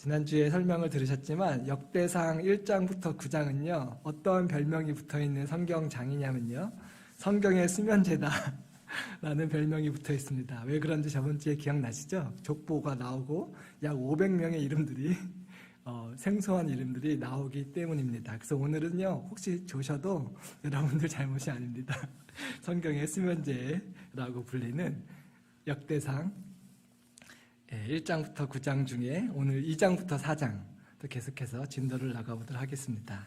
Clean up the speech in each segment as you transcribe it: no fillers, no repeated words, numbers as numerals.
지난주에 설명을 들으셨지만 역대상 1장부터 9장은요 어떠한 별명이 붙어있는 성경장이냐면요 성경의 수면제다 라는 별명이 붙어 있습니다. 왜 그런지 저번주에 기억나시죠? 족보가 나오고 약 500명의 이름들이 생소한 이름들이 나오기 때문입니다. 그래서 오늘은요 혹시 조셔도 여러분들 잘못이 아닙니다. 성경의 수면제라고 불리는 역대상 1장부터 9장 중에 오늘 2장부터 4장 또 계속해서 진도를 나가보도록 하겠습니다.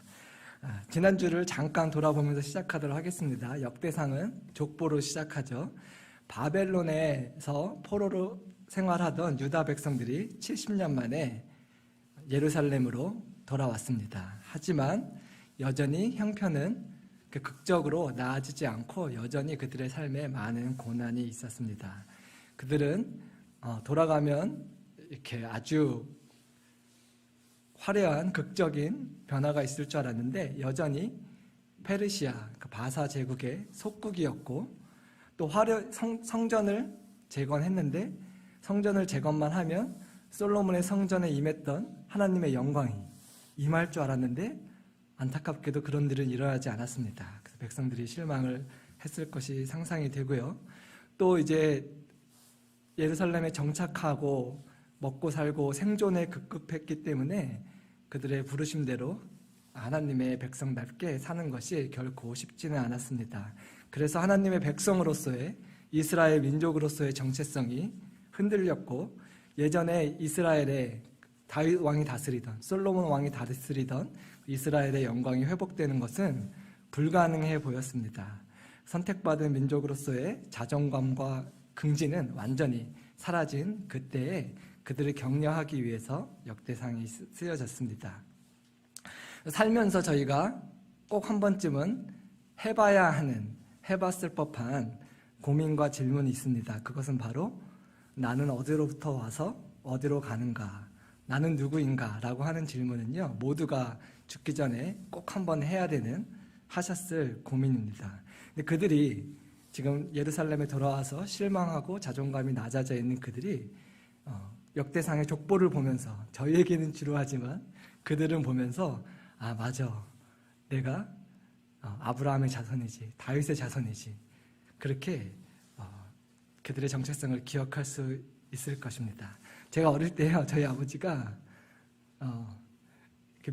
지난주를 잠깐 돌아보면서 시작하도록 하겠습니다. 역대상은 족보로 시작하죠. 바벨론에서 포로로 생활하던 유다 백성들이 70년 만에 예루살렘으로 돌아왔습니다. 하지만 여전히 형편은 극적으로 나아지지 않고 여전히 그들의 삶에 많은 고난이 있었습니다. 그들은 돌아가면 이렇게 아주 화려한 극적인 변화가 있을 줄 알았는데 여전히 페르시아 바사 제국의 속국이었고 또 성전을 재건했는데 성전을 재건만 하면 솔로몬의 성전에 임했던 하나님의 영광이 임할 줄 알았는데 안타깝게도 그런 일은 일어나지 않았습니다. 그래서 백성들이 실망을 했을 것이 상상이 되고요. 또 이제 예루살렘에 정착하고 먹고 살고 생존에 급급했기 때문에 그들의 부르심대로 하나님의 백성답게 사는 것이 결코 쉽지는 않았습니다. 그래서 하나님의 백성으로서의 이스라엘 민족으로서의 정체성이 흔들렸고 예전에 이스라엘에 다윗 왕이 다스리던 솔로몬 왕이 다스리던 이스라엘의 영광이 회복되는 것은 불가능해 보였습니다. 선택받은 민족으로서의 자존감과 긍지는 완전히 사라진 그때에 그들을 격려하기 위해서 역대상이 쓰여졌습니다. 살면서 저희가 꼭 한 번쯤은 해봤을 법한 고민과 질문이 있습니다. 그것은 바로 나는 어디로부터 와서 어디로 가는가? 나는 누구인가? 라고 하는 질문은요, 모두가 죽기 전에 꼭 한 번 하셨을 고민입니다. 근데 그들이 지금 예루살렘에 돌아와서 실망하고 자존감이 낮아져 있는 그들이 역대상의 족보를 보면서 저희에게는 지루하지만 그들은 보면서 아 맞아 내가 아브라함의 자손이지 다윗의 자손이지 그렇게 그들의 정체성을 기억할 수 있을 것입니다. 제가 어릴 때요 저희 아버지가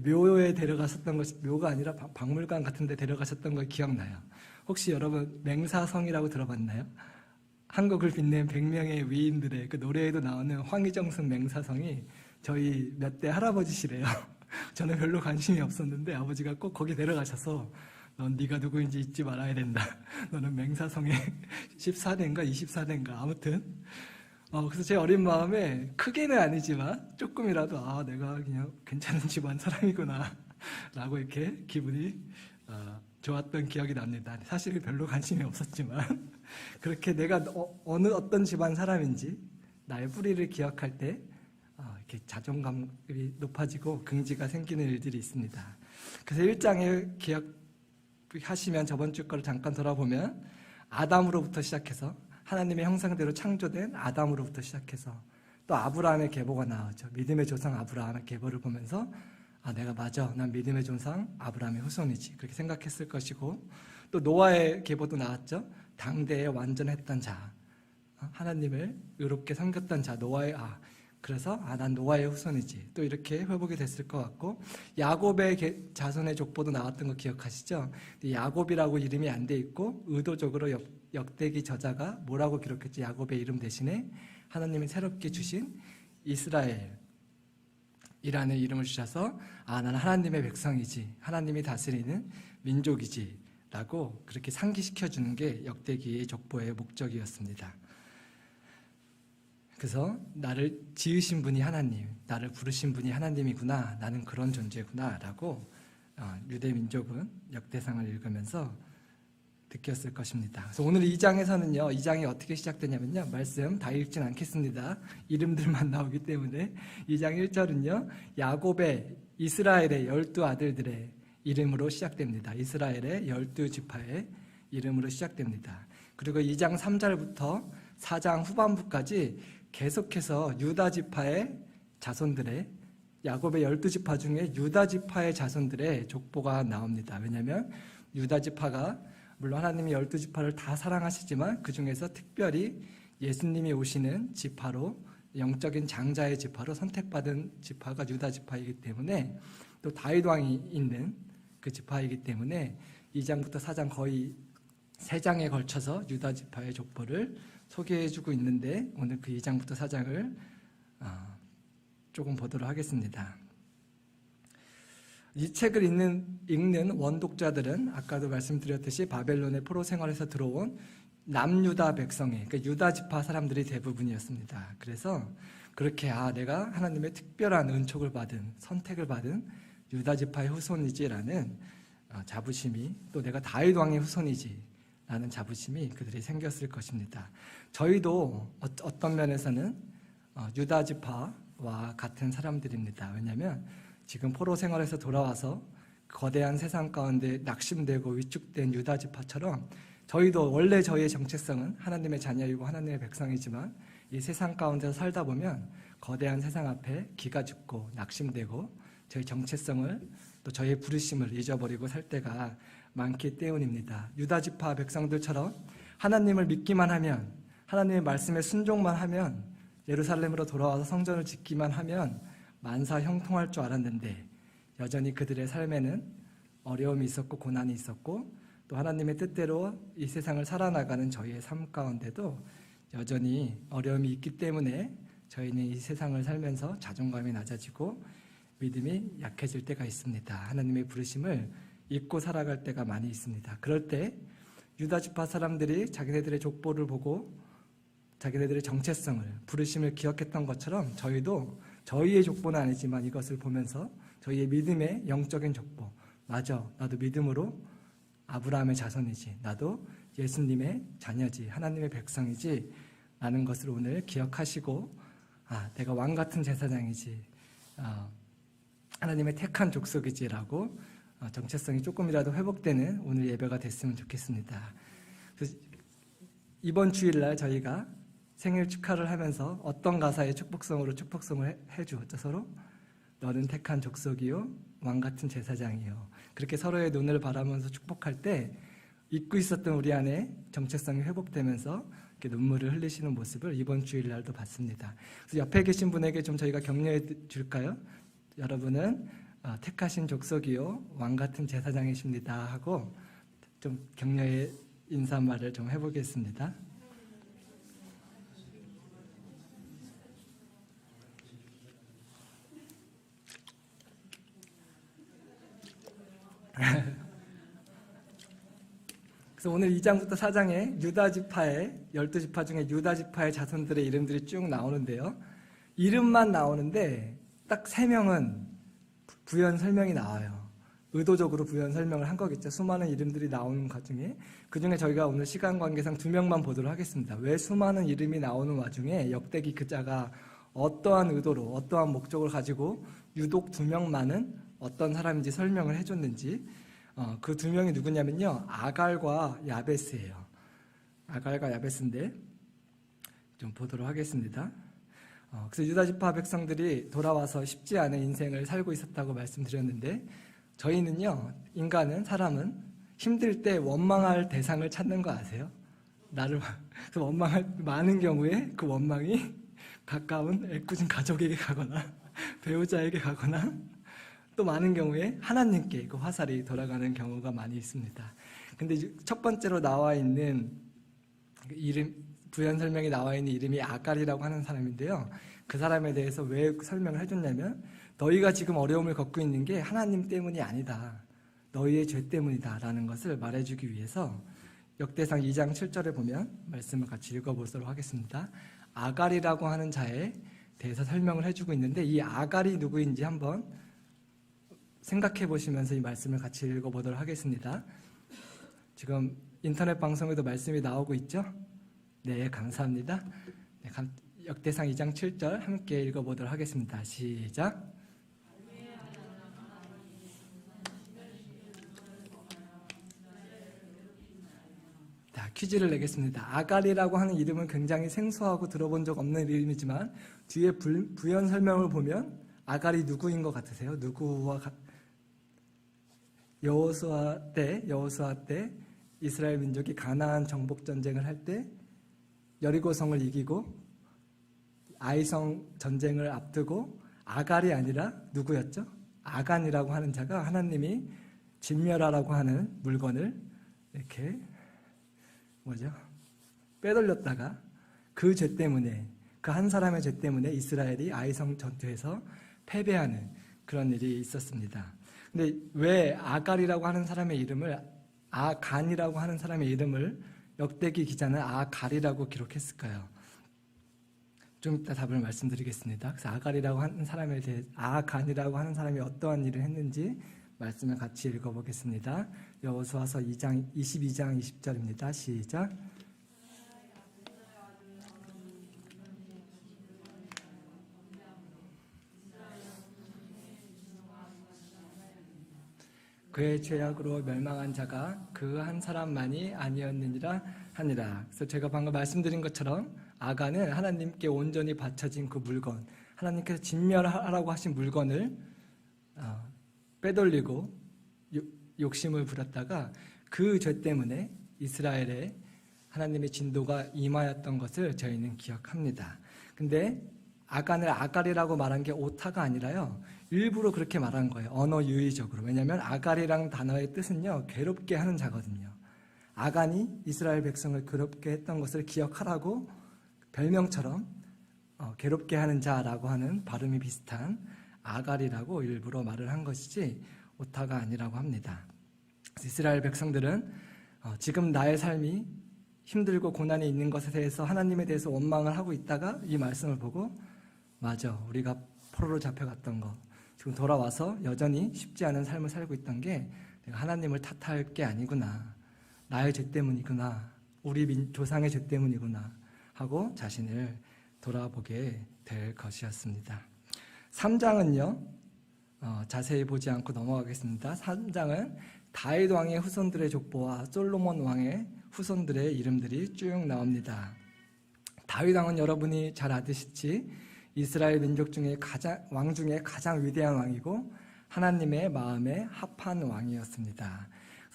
묘에 데려가셨던 것이 묘가 아니라 박물관 같은 데 데려가셨던 거 기억나요. 혹시 여러분 맹사성이라고 들어봤나요? 한국을 빛낸 100명의 위인들의 그 노래에도 나오는 황희정승 맹사성이 저희 몇 대 할아버지시래요. 저는 별로 관심이 없었는데 아버지가 꼭 거기 데려가셔서 넌 네가 누구인지 잊지 말아야 된다. 너는 맹사성의 14대인가 24대인가 아무튼 그래서 제 어린 마음에 크게는 아니지만 조금이라도 내가 그냥 괜찮은 집안 사람이구나 라고 이렇게 기분이 좋았던 기억이 납니다. 사실 별로 관심이 없었지만 그렇게 내가 어떤 집안 사람인지 나의 뿌리를 기억할 때 이렇게 자존감이 높아지고 긍지가 생기는 일들이 있습니다. 그래서 1장에 기억하시면 저번 주 거를 잠깐 돌아보면 아담으로부터 시작해서 하나님의 형상대로 창조된 아담으로부터 시작해서 또 아브라함의 계보가 나오죠. 믿음의 조상 아브라함의 계보를 보면서 내가 맞아. 난 믿음의 조상 아브라함의 후손이지. 그렇게 생각했을 것이고 또 노아의 계보도 나왔죠. 당대에 완전했던 자. 하나님을 의롭게 섬겼던 자. 그래서 난 노아의 후손이지. 또 이렇게 회복이 됐을 것 같고 야곱의 자손의 족보도 나왔던 거 기억하시죠? 야곱이라고 이름이 안 돼 있고 의도적으로 역대기 저자가 뭐라고 기록했지? 야곱의 이름 대신에 하나님이 새롭게 주신 이스라엘 이라는 이름을 주셔서 나는 하나님의 백성이지 하나님이 다스리는 민족이지 라고 그렇게 상기시켜주는 게 역대기의 족보의 목적이었습니다. 그래서 나를 지으신 분이 하나님, 나를 부르신 분이 하나님이구나, 나는 그런 존재구나 라고 유대 민족은 역대상을 읽으면서 느꼈을 것입니다. 그래서 오늘 2장에서는요, 2장이 어떻게 시작되냐면요, 말씀 다 읽진 않겠습니다. 이름들만 나오기 때문에 2장 1절은요, 야곱의 이스라엘의 12아들들의 이름으로 시작됩니다. 이스라엘의 12지파의 이름으로 시작됩니다. 그리고 2장 3절부터 4장 후반부까지 계속해서 유다 지파의 자손들의 야곱의 12지파 중에 유다지파의 자손들의 족보가 나옵니다. 왜냐하면 유다지파가 물론 하나님이 12지파를 다 사랑하시지만 그 중에서 특별히 예수님이 오시는 지파로, 영적인 장자의 지파로 선택받은 지파가 유다지파이기 때문에, 또 다윗 왕이 있는 그 지파이기 때문에 2장부터 4장 거의 3장에 걸쳐서 유다지파의 족보를 소개해주고 있는데, 오늘 그 2장부터 4장을 조금 보도록 하겠습니다. 이 책을 읽는 원독자들은 아까도 말씀드렸듯이 바벨론의 포로 생활에서 들어온 남유다 백성의, 그러니까 유다 지파 사람들이 대부분이었습니다. 그래서 그렇게 내가 하나님의 특별한 은촉을 받은, 선택을 받은 유다 지파의 후손이지라는 자부심이, 또 내가 다윗 왕의 후손이지라는 자부심이 그들이 생겼을 것입니다. 저희도 어떤 면에서는 유다 지파와 같은 사람들입니다. 왜냐하면 지금 포로 생활에서 돌아와서 거대한 세상 가운데 낙심되고 위축된 유다 지파처럼 저희도 원래 저희의 정체성은 하나님의 자녀이고 하나님의 백성이지만 이 세상 가운데서 살다 보면 거대한 세상 앞에 기가 죽고 낙심되고 저희 정체성을, 또 저희의 부르심을 잊어버리고 살 때가 많기 때문입니다. 유다 지파 백성들처럼 하나님을 믿기만 하면, 하나님의 말씀에 순종만 하면, 예루살렘으로 돌아와서 성전을 짓기만 하면 만사 형통할 줄 알았는데, 여전히 그들의 삶에는 어려움이 있었고 고난이 있었고, 또 하나님의 뜻대로 이 세상을 살아나가는 저희의 삶 가운데도 여전히 어려움이 있기 때문에 저희는 이 세상을 살면서 자존감이 낮아지고 믿음이 약해질 때가 있습니다. 하나님의 부르심을 잊고 살아갈 때가 많이 있습니다. 그럴 때 유다 지파 사람들이 자기네들의 족보를 보고 자기네들의 정체성을, 부르심을 기억했던 것처럼 저희도 저희의 족보는 아니지만 이것을 보면서 저희의 믿음의 영적인 족보, 맞아, 나도 믿음으로 아브라함의 자손이지, 나도 예수님의 자녀지, 하나님의 백성이지 라는 것을 오늘 기억하시고, 내가 왕같은 제사장이지, 하나님의 택한 족속이지라고 정체성이 조금이라도 회복되는 오늘 예배가 됐으면 좋겠습니다. 그래서 이번 주일날 저희가 생일 축하를 하면서 어떤 가사의 축복성으로 축복성을 해주었죠? 서로 너는 택한 족속이요 왕같은 제사장이요. 그렇게 서로의 눈을 바라면서 축복할 때 잊고 있었던 우리 안에 정체성이 회복되면서 이렇게 눈물을 흘리시는 모습을 이번 주일날도 봤습니다. 그래서 옆에 계신 분에게 좀 저희가 격려해 줄까요? 여러분은 택하신 족속이요 왕같은 제사장이십니다 하고 좀 격려의 인사말을 좀 해보겠습니다. 그래서 오늘 2장부터 4장에 유다지파의 12지파 중에 유다지파의 자손들의 이름들이 쭉 나오는데요. 이름만 나오는데 딱 3명은 부연 설명이 나와요. 의도적으로 부연 설명을 한 거겠죠. 수많은 이름들이 나오는 것 중에, 그 중에 저희가 오늘 시간 관계상 2명만 보도록 하겠습니다. 왜 수많은 이름이 나오는 와중에 역대기 기자가 어떠한 의도로, 어떠한 목적을 가지고 유독 2명만은 어떤 사람인지 설명을 해줬는지, 그 2명이 누구냐면요, 아갈과 야베스예요. 아갈과 야베스인데 좀 보도록 하겠습니다. 그래서 유다지파 백성들이 돌아와서 쉽지 않은 인생을 살고 있었다고 말씀드렸는데, 저희는요, 인간은, 사람은 힘들 때 원망할 대상을 찾는 거 아세요? 나를 그래서 원망할 많은 경우에 그 원망이 가까운 애꿎은 가족에게 가거나 배우자에게 가거나, 또 많은 경우에 하나님께 그 화살이 돌아가는 경우가 많이 있습니다. 근데 첫 번째로 나와 있는 이름, 부연 설명이 나와 있는 이름이 아갈이라고 하는 사람인데요. 그 사람에 대해서 왜 설명을 해줬냐면, 너희가 지금 어려움을 겪고 있는 게 하나님 때문이 아니다, 너희의 죄 때문이다 라는 것을 말해주기 위해서 역대상 2장 7절에 보면 말씀을 같이 읽어보도록 하겠습니다. 아갈이라고 하는 자에 대해서 설명을 해주고 있는데, 이 아갈이 누구인지 한번 생각해 보시면서 이 말씀을 같이 읽어보도록 하겠습니다. 지금 인터넷 방송에도 말씀이 나오고 있죠? 네, 감사합니다. 네, 역대상 2장 7절 함께 읽어보도록 하겠습니다. 시작. 자, 퀴즈를 내겠습니다. 아갈이라고 하는 이름은 굉장히 생소하고 들어본 적 없는 이름이지만 뒤에 부연 설명을 보면 아갈이 누구인 것 같으세요? 여호수아 때 이스라엘 민족이 가나안 정복 전쟁을 할 때 여리고성을 이기고 아이성 전쟁을 앞두고 아갈이 아니라 누구였죠? 아간이라고 하는 자가 하나님이 진멸하라고 하는 물건을 이렇게 빼돌렸다가 그 죄 때문에, 그 한 사람의 죄 때문에 이스라엘이 아이성 전투에서 패배하는 그런 일이 있었습니다. 근데 왜 아갈이라고 하는 사람의 이름을, 아간이라고 하는 사람의 이름을 역대기 기자는 아갈이라고 기록했을까요? 좀 이따 답을 말씀드리겠습니다. 그래서 아갈이라고 하는 사람에 대해, 아간이라고 하는 사람이 어떠한 일을 했는지 말씀을 같이 읽어보겠습니다. 여호수아서 22장 20절입니다. 시작. 그의 죄악으로 멸망한 자가 그 한 사람만이 아니었느니라 하니라. 그래서 제가 방금 말씀드린 것처럼 아간은 하나님께 온전히 바쳐진 그 물건, 하나님께서 진멸하라고 하신 물건을 빼돌리고 욕심을 부렸다가 그 죄 때문에 이스라엘에 하나님의 진도가 임하였던 것을 저희는 기억합니다. 근데 아간을 아갈이라고 말한 게 오타가 아니라요, 일부러 그렇게 말한 거예요. 언어 유의적으로. 왜냐하면 아갈이라는 단어의 뜻은요, 괴롭게 하는 자거든요. 아간이 이스라엘 백성을 괴롭게 했던 것을 기억하라고 별명처럼 괴롭게 하는 자라고 하는 발음이 비슷한 아갈이라고 일부러 말을 한 것이지 오타가 아니라고 합니다. 이스라엘 백성들은 지금 나의 삶이 힘들고 고난이 있는 것에 대해서 하나님에 대해서 원망을 하고 있다가 이 말씀을 보고, 맞아, 우리가 포로로 잡혀갔던 거, 지금 돌아와서 여전히 쉽지 않은 삶을 살고 있던 게 내가 하나님을 탓할 게 아니구나, 나의 죄 때문이구나, 우리 조상의 죄 때문이구나 하고 자신을 돌아보게 될 것이었습니다. 3장은요, 자세히 보지 않고 넘어가겠습니다. 3장은 다윗 왕의 후손들의 족보와 솔로몬 왕의 후손들의 이름들이 쭉 나옵니다. 다윗 왕은 여러분이 잘 아시듯이 이스라엘 민족 중에 왕 중에 가장 위대한 왕이고 하나님의 마음에 합한 왕이었습니다.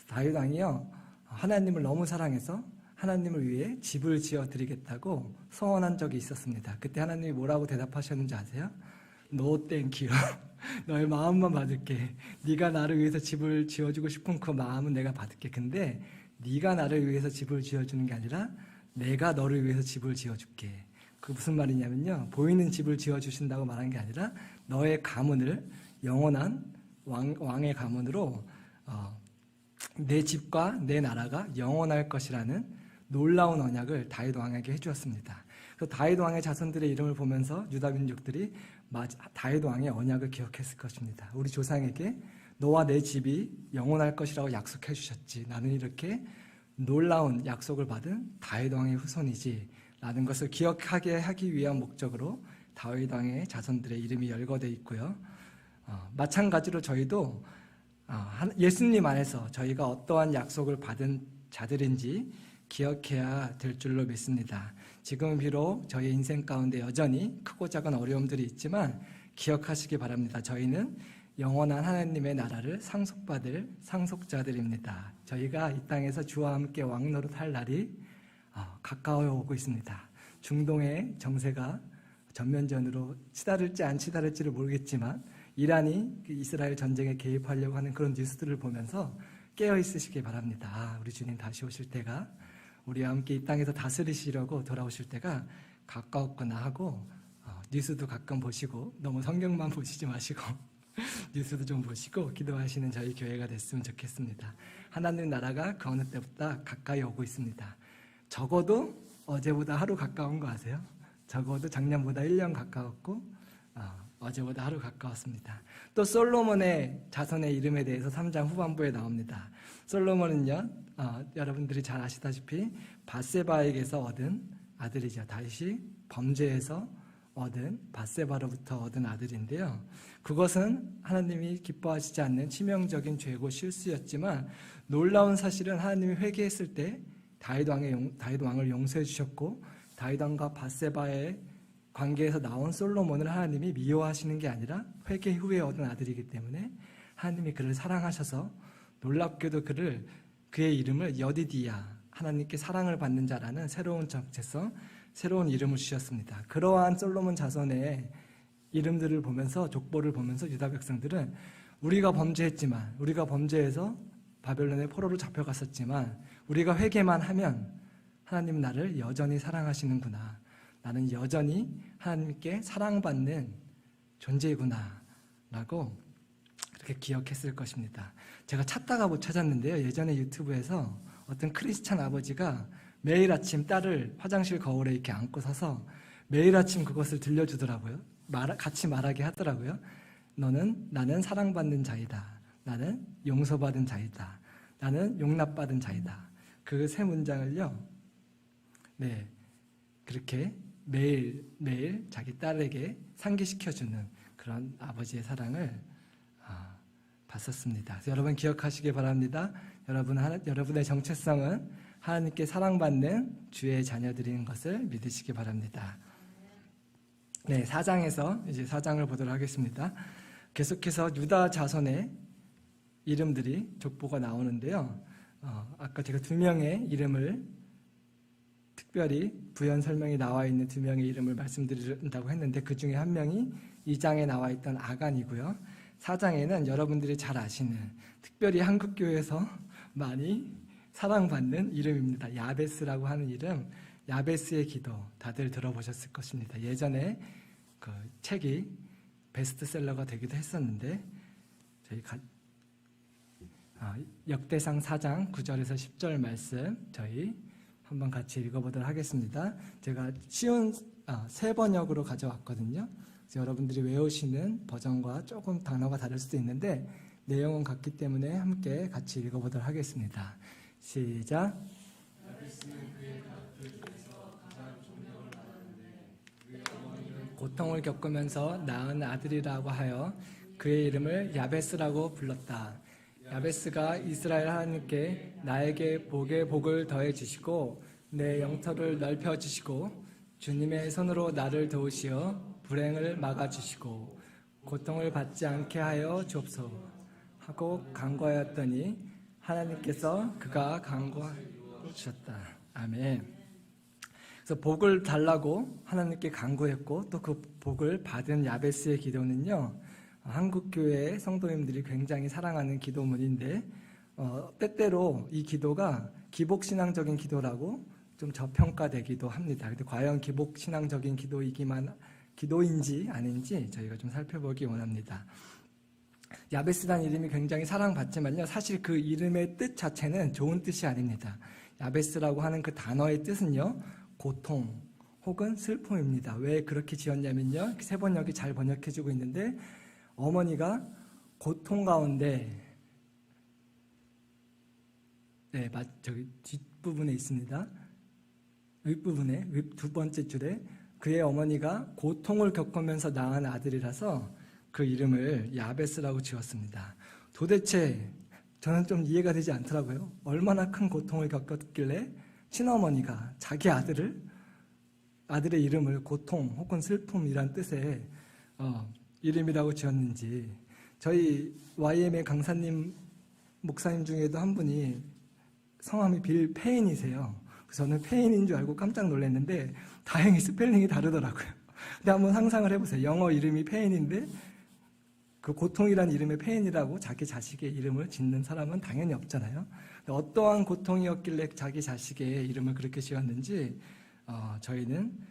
다윗 왕이요, 하나님을 너무 사랑해서 하나님을 위해 집을 지어드리겠다고 소원한 적이 있었습니다. 그때 하나님이 뭐라고 대답하셨는지 아세요? No thank you. 너의 마음만 받을게. 네가 나를 위해서 집을 지어주고 싶은 그 마음은 내가 받을게. 근데 네가 나를 위해서 집을 지어주는 게 아니라 내가 너를 위해서 집을 지어줄게. 그 무슨 말이냐면요, 보이는 집을 지어주신다고 말한 게 아니라 너의 가문을 영원한 왕의 가문으로 내 집과 내 나라가 영원할 것이라는 놀라운 언약을 다윗 왕에게 해주었습니다. 그래서 다윗 왕의 자손들의 이름을 보면서 유다 민족들이 다윗 왕의 언약을 기억했을 것입니다. 우리 조상에게 너와 내 집이 영원할 것이라고 약속해 주셨지, 나는 이렇게 놀라운 약속을 받은 다윗 왕의 후손이지 라는 것을 기억하게 하기 위한 목적으로 다윗 왕의 자손들의 이름이 열거되어 있고요. 마찬가지로 저희도 예수님 안에서 저희가 어떠한 약속을 받은 자들인지 기억해야 될 줄로 믿습니다. 지금 비록 저희 인생 가운데 여전히 크고 작은 어려움들이 있지만 기억하시기 바랍니다. 저희는 영원한 하나님의 나라를 상속받을 상속자들입니다. 저희가 이 땅에서 주와 함께 왕노릇할 날이 가까워 오고 있습니다. 중동의 정세가 전면전으로 치달을지 안 치달을지를 모르겠지만 이란이 이스라엘 전쟁에 개입하려고 하는 그런 뉴스들을 보면서 깨어 있으시기 바랍니다. 우리 주님 다시 오실 때가, 우리와 함께 이 땅에서 다스리시려고 돌아오실 때가 가까웠구나 하고 뉴스도 가끔 보시고, 너무 성경만 보시지 마시고 뉴스도 좀 보시고 기도하시는 저희 교회가 됐으면 좋겠습니다. 하나님 나라가 그 어느 때보다 가까이 오고 있습니다. 적어도 어제보다 하루 가까운 거 아세요? 적어도 작년보다 1년 가까웠고 어제보다 하루 가까웠습니다. 또 솔로몬의 자손의 이름에 대해서 3장 후반부에 나옵니다. 솔로몬은요, 여러분들이 잘 아시다시피 밧세바에게서 얻은 아들이죠. 다윗이 범죄에서 얻은, 밧세바로부터 얻은 아들인데요, 그것은 하나님이 기뻐하시지 않는 치명적인 죄고 실수였지만 놀라운 사실은 하나님이 회개했을 때 다윗 왕을 용서해 주셨고 다윗 왕과 밧세바의 관계에서 나온 솔로몬을 하나님이 미워하시는 게 아니라 회개 후에 얻은 아들이기 때문에 하나님이 그를 사랑하셔서 놀랍게도 그의 이름을 여디디야, 하나님께 사랑을 받는 자라는 새로운 정체성, 새로운 이름을 주셨습니다. 그러한 솔로몬 자손의 이름들을 보면서, 족보를 보면서 유다 백성들은 우리가 범죄했지만, 우리가 범죄해서 바벨론의 포로로 잡혀갔었지만 우리가 회개만 하면 하나님은 나를 여전히 사랑하시는구나, 나는 여전히 하나님께 사랑받는 존재이구나 라고 그렇게 기억했을 것입니다. 제가 찾다가 못 찾았는데요, 예전에 유튜브에서 어떤 크리스찬 아버지가 매일 아침 딸을 화장실 거울에 이렇게 안고 서서 매일 아침 그것을 들려주더라고요. 같이 말하게 하더라고요. 나는 사랑받는 자이다, 나는 용서받은 자이다, 나는 용납받은 자이다. 그 세 문장을요, 그렇게 매일 자기 딸에게 상기시켜주는 그런 아버지의 사랑을 봤었습니다. 그래서 여러분 기억하시기 바랍니다. 여러분의 정체성은 하나님께 사랑받는 주의 자녀들인 것을 믿으시기 바랍니다. 4장에서 이제 4장을 보도록 하겠습니다. 계속해서 유다 자손의 이름들이 족보가 나오는데요. 아까 제가 2명의 이름을 특별히 부연 설명이 나와 있는 2명의 이름을 말씀드린다고 했는데 그 중에 한 명이 2장에 나와 있던 아간이고요. 4장에는 여러분들이 잘 아시는, 특별히 한국교회에서 많이 사랑받는 이름입니다. 야베스라고 하는 이름, 야베스의 기도, 다들 들어보셨을 것입니다. 예전에 그 책이 베스트셀러가 되기도 했었는데 저희 역대상 4장 9절에서 10절 말씀 저희 한번 같이 읽어보도록 하겠습니다. 제가 쉬운 새 번역으로 가져왔거든요. 그래서 여러분들이 외우시는 버전과 조금 단어가 다를 수도 있는데 내용은 같기 때문에 함께 같이 읽어보도록 하겠습니다. 시작. 고통을 겪으면서 낳은 아들이라고 하여 그의 이름을 야베스라고 불렀다. 야베스가 이스라엘 하나님께 나에게 복의 복을 더해 주시고 내 영토를 넓혀 주시고 주님의 손으로 나를 도우시어 불행을 막아 주시고 고통을 받지 않게 하여 주옵소서 하고 간구하였더니 하나님께서 그가 간구하여 주셨다. 아멘. 그래서 복을 달라고 하나님께 간구했고 또 그 복을 받은 야베스의 기도는요, 한국교회 성도님들이 굉장히 사랑하는 기도문인데 때때로 이 기도가 기복신앙적인 기도라고 좀 저평가되기도 합니다. 근데 과연 기복신앙적인 기도인지 아닌지 저희가 좀 살펴보기 원합니다. 야베스라는 이름이 굉장히 사랑받지만요, 사실 그 이름의 뜻 자체는 좋은 뜻이 아닙니다. 야베스라고 하는 그 단어의 뜻은요, 고통 혹은 슬픔입니다. 왜 그렇게 지었냐면요, 세 번역이 잘 번역해주고 있는데 어머니가 고통 가운데, 저기 뒷부분에 있습니다. 윗부분에, 두 번째 줄에 그의 어머니가 고통을 겪으면서 낳은 아들이라서 그 이름을 야베스라고 지었습니다. 도대체 저는 좀 이해가 되지 않더라고요. 얼마나 큰 고통을 겪었길래 친어머니가 자기 아들의 이름을 고통 혹은 슬픔이란 뜻의 이름이라고 지었는지. 저희 YM의 강사님 목사님 중에도 한 분이 성함이 빌 페인이세요. 그래서 저는 페인인 줄 알고 깜짝 놀랐는데 다행히 스펠링이 다르더라고요. 근데 한번 상상을 해보세요. 영어 이름이 페인인데 그 고통이란 이름의 페인이라고 자기 자식의 이름을 짓는 사람은 당연히 없잖아요. 어떠한 고통이었길래 자기 자식의 이름을 그렇게 지었는지 저희는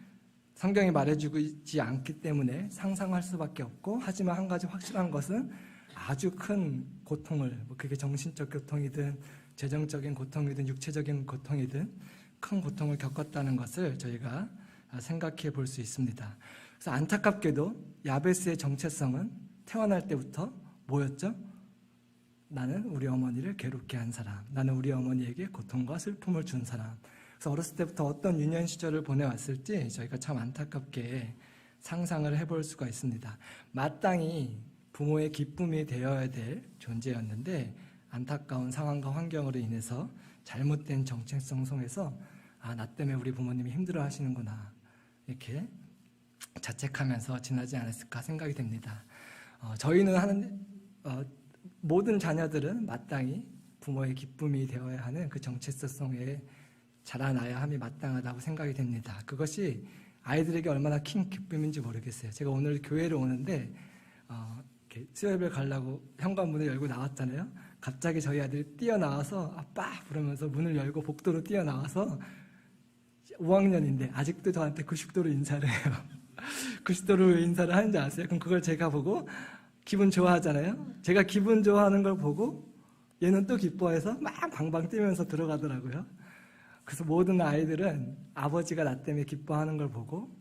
성경이 말해주고 있지 않기 때문에 상상할 수밖에 없고, 하지만 한 가지 확실한 것은 아주 큰 고통을, 그게 정신적 고통이든 재정적인 고통이든 육체적인 고통이든 큰 고통을 겪었다는 것을 저희가 생각해 볼 수 있습니다. 그래서 안타깝게도 야베스의 정체성은 태어날 때부터 뭐였죠? 나는 우리 어머니를 괴롭게 한 사람, 나는 우리 어머니에게 고통과 슬픔을 준 사람. 그래서 어렸을 때부터 어떤 유년 시절을 보내왔을지 저희가 참 안타깝게 상상을 해볼 수가 있습니다. 마땅히 부모의 기쁨이 되어야 될 존재였는데 안타까운 상황과 환경으로 인해서 잘못된 정체성 속에서 나 때문에 우리 부모님이 힘들어 하시는구나, 이렇게 자책하면서 지나지 않았을까 생각이 됩니다. 저희는 모든 자녀들은 마땅히 부모의 기쁨이 되어야 하는 그 정체성 속에 자라나야 함이 마땅하다고 생각이 됩니다. 그것이 아이들에게 얼마나 큰 기쁨인지 모르겠어요. 제가 오늘 교회를 오는데 수요예배 가려고 현관문을 열고 나왔잖아요. 갑자기 저희 아들이 뛰어나와서 아빠 부르면서 문을 열고 복도로 뛰어나와서 5학년인데 아직도 저한테 90도로 인사를 해요. 90도로 왜 인사를 하는지 아세요? 그럼 그걸 제가 보고 기분 좋아하잖아요. 제가 기분 좋아하는 걸 보고 얘는 또 기뻐해서 막 방방 뛰면서 들어가더라고요. 그래서 모든 아이들은 아버지가 나 때문에 기뻐하는 걸 보고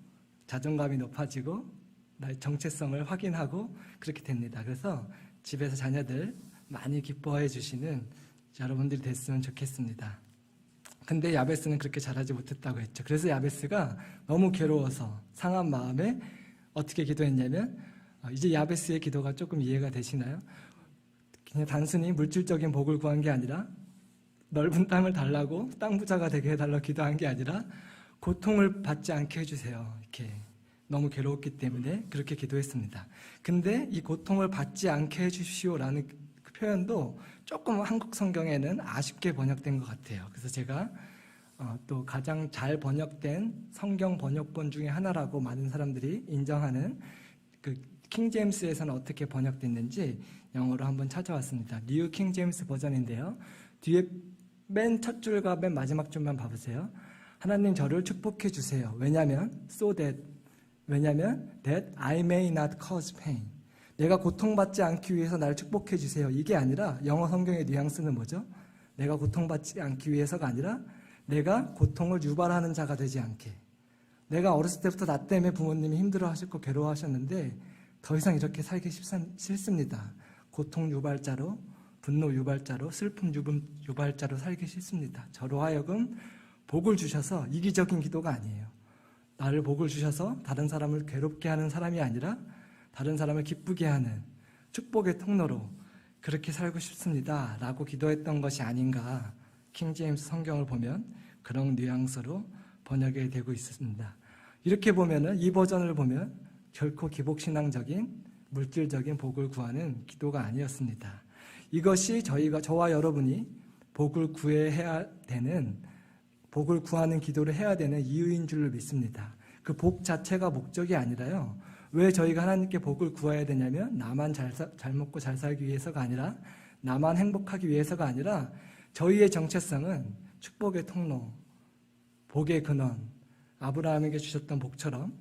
자존감이 높아지고 나의 정체성을 확인하고 그렇게 됩니다. 그래서 집에서 자녀들 많이 기뻐해 주시는 여러분들이 됐으면 좋겠습니다. 근데 야베스는 그렇게 잘하지 못했다고 했죠. 그래서 야베스가 너무 괴로워서 상한 마음에 어떻게 기도했냐면, 이제 야베스의 기도가 조금 이해가 되시나요? 그냥 단순히 물질적인 복을 구한 게 아니라 넓은 땅을 달라고 땅 부자가 되게 해달라고 기도한 게 아니라 고통을 받지 않게 해주세요. 이렇게 너무 괴로웠기 때문에 그렇게 기도했습니다. 근데 이 고통을 받지 않게 해주시오라는 그 표현도 조금 한국 성경에는 아쉽게 번역된 것 같아요. 그래서 제가 또 가장 잘 번역된 성경 번역본 중에 하나라고 많은 사람들이 인정하는 그 킹제임스에서는 어떻게 번역됐는지 영어로 한번 찾아왔습니다. 뉴 킹제임스 버전인데요. 뒤에 맨 첫 줄과 맨 마지막 줄만 봐보세요. 하나님 저를 축복해 주세요. 왜냐면 that I may not cause pain. 내가 고통받지 않기 위해서 나를 축복해 주세요. 이게 아니라 영어 성경의 뉘앙스는 뭐죠? 내가 고통받지 않기 위해서가 아니라 내가 고통을 유발하는 자가 되지 않게. 내가 어렸을 때부터 나 때문에 부모님이 힘들어하셨고 괴로워하셨는데 더 이상 이렇게 살기 싫습니다. 고통 유발자로, 분노 유발자로, 슬픔 유발자로 살기 싫습니다. 저로 하여금 복을 주셔서, 이기적인 기도가 아니에요. 나를 복을 주셔서 다른 사람을 괴롭게 하는 사람이 아니라 다른 사람을 기쁘게 하는 축복의 통로로 그렇게 살고 싶습니다 라고 기도했던 것이 아닌가. 킹제임스 성경을 보면 그런 뉘앙스로 번역이 되고 있습니다. 이렇게 보면은, 이 버전을 보면 결코 기복신앙적인 물질적인 복을 구하는 기도가 아니었습니다. 이것이 저와 여러분이 복을 구하는 기도를 해야 되는 이유인 줄로 믿습니다. 그 복 자체가 목적이 아니라요. 왜 저희가 하나님께 복을 구해야 되냐면 나만 잘 먹고 잘 살기 위해서가 아니라, 나만 행복하기 위해서가 아니라 저희의 정체성은 축복의 통로, 복의 근원, 아브라함에게 주셨던 복처럼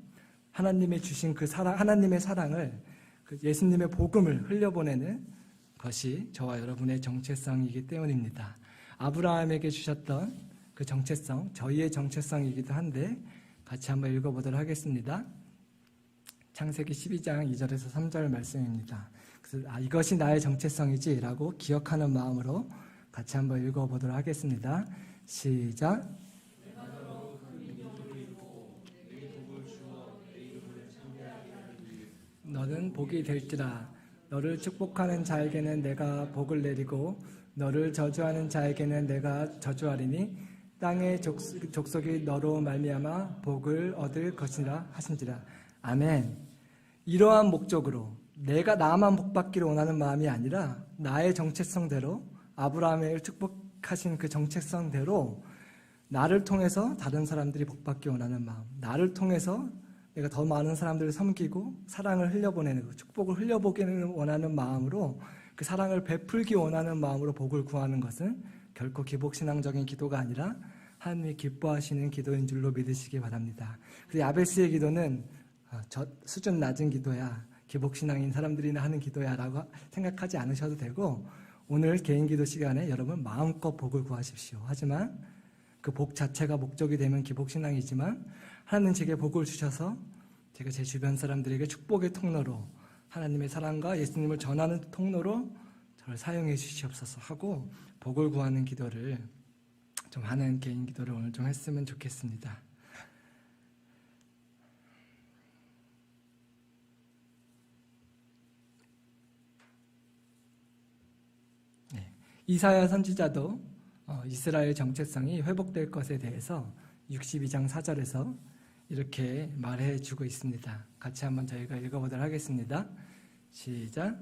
하나님이 주신 그 사랑, 하나님의 사랑을, 그 예수님의 복음을 흘려보내는 것이 저와 여러분의 정체성이기 때문입니다. 아브라함에게 주셨던 그 정체성, 저희의 정체성이기도 한데 같이 한번 읽어보도록 하겠습니다. 창세기 12장 2절에서 3절 말씀입니다. 그래서 이것이 나의 정체성이지 라고 기억하는 마음으로 같이 한번 읽어보도록 하겠습니다. 시작. 너는 복이 될지라. 너를 축복하는 자에게는 내가 복을 내리고 너를 저주하는 자에게는 내가 저주하리니 땅의 족속이 너로 말미암아 복을 얻을 것이라 하신지라. 아멘. 이러한 목적으로 내가 나만 복받기를 원하는 마음이 아니라 나의 정체성대로, 아브라함을 축복하신 그 정체성대로 나를 통해서 다른 사람들이 복받기 원하는 마음, 나를 통해서 내가 더 많은 사람들을 섬기고 사랑을 흘려보내는, 축복을 흘려보기를 원하는 마음으로, 그 사랑을 베풀기 원하는 마음으로 복을 구하는 것은 결코 기복신앙적인 기도가 아니라 하나님이 기뻐하시는 기도인 줄로 믿으시기 바랍니다. 그래서 야베스의 기도는 저 수준 낮은 기도야, 기복신앙인 사람들이나 하는 기도야 라고 생각하지 않으셔도 되고, 오늘 개인기도 시간에 여러분 마음껏 복을 구하십시오. 하지만 그 복 자체가 목적이 되면 기복신앙이지만, 하나님 제게 복을 주셔서 제가 제 주변 사람들에게 축복의 통로로, 하나님의 사랑과 예수님을 전하는 통로로 저를 사용해 주시옵소서 하고 복을 구하는 기도를 좀 하는 개인 기도를 오늘 좀 했으면 좋겠습니다. 네. 이사야 선지자도 이스라엘 정체성이 회복될 것에 대해서 62장 4절에서 이렇게 말해주고 있습니다. 같이 한번 저희가 읽어보도록 하겠습니다. 시작.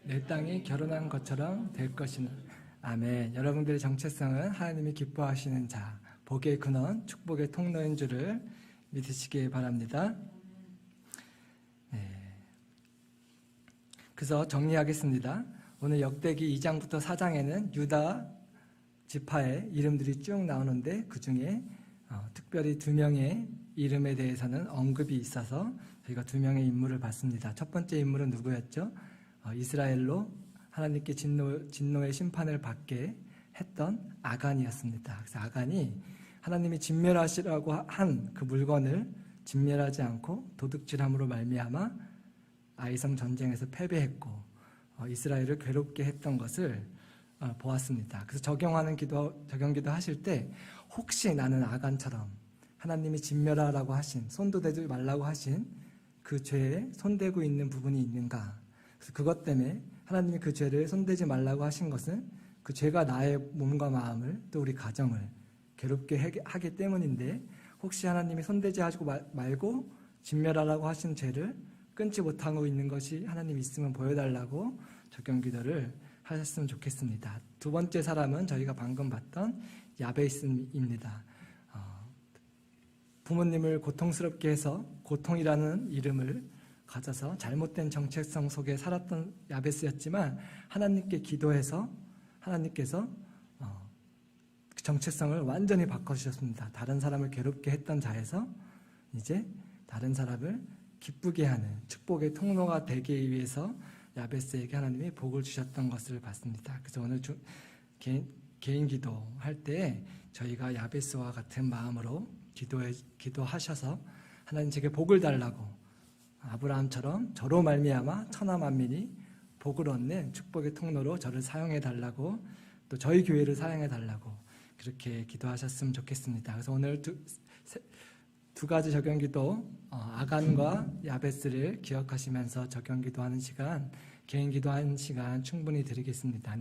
내 땅이 결혼한 것처럼 될 것이는. 아멘. 여러분들의 정체성은 하나님이 기뻐하시는 자, 복의 근원, 축복의 통로인 줄을 믿으시기 바랍니다. 네. 그래서 정리하겠습니다. 오늘 역대기 2장부터 4장에는 유다 지파의 이름들이 쭉 나오는데 그 중에 특별히 2명의 이름에 대해서는 언급이 있어서 저희가 2명의 인물을 봤습니다. 첫 번째 인물은 누구였죠? 이스라엘로 하나님께 진노의 심판을 받게 했던 아간이었습니다. 그래서 아간이 하나님이 진멸하시라고 한 그 물건을 진멸하지 않고 도둑질함으로 말미암아 아이성 전쟁에서 패배했고 이스라엘을 괴롭게 했던 것을 보았습니다. 그래서 적용기도 하실 때 혹시 나는 아간처럼 하나님이 진멸하라고 하신, 손도 대지 말라고 하신 그 죄에 손대고 있는 부분이 있는가? 그래서 그것 때문에 하나님이 그 죄를 손대지 말라고 하신 것은 그 죄가 나의 몸과 마음을 또 우리 가정을 괴롭게 하기 때문인데 혹시 하나님이 손대지 하고 말고 진멸하라고 하신 죄를 끊지 못하고 있는 것이 하나님 있으면 보여달라고 적용기도를 하셨으면 좋겠습니다. 두 번째 사람은 저희가 방금 봤던 야베스입니다. 부모님을 고통스럽게 해서 고통이라는 이름을 가져서 잘못된 정체성 속에 살았던 야베스였지만 하나님께 기도해서 하나님께서 정체성을 완전히 바꿔주셨습니다. 다른 사람을 괴롭게 했던 자에서 이제 다른 사람을 기쁘게 하는 축복의 통로가 되기 위해서 야베스에게 하나님이 복을 주셨던 것을 봤습니다. 그래서 오늘 개인 기도할 때 저희가 야베스와 같은 마음으로 기도하셔서 하나님 제게 복을 달라고 아브라함처럼 저로 말미암아 천하 만민이 복을 얻는 축복의 통로로 저를 사용해 달라고 또 저희 교회를 사용해 달라고 그렇게 기도하셨으면 좋겠습니다. 그래서 오늘 두 가지 적용기도 아간과 야베스를 기억하시면서 적용기도하는 시간, 개인 기도하는 시간 충분히 드리겠습니다.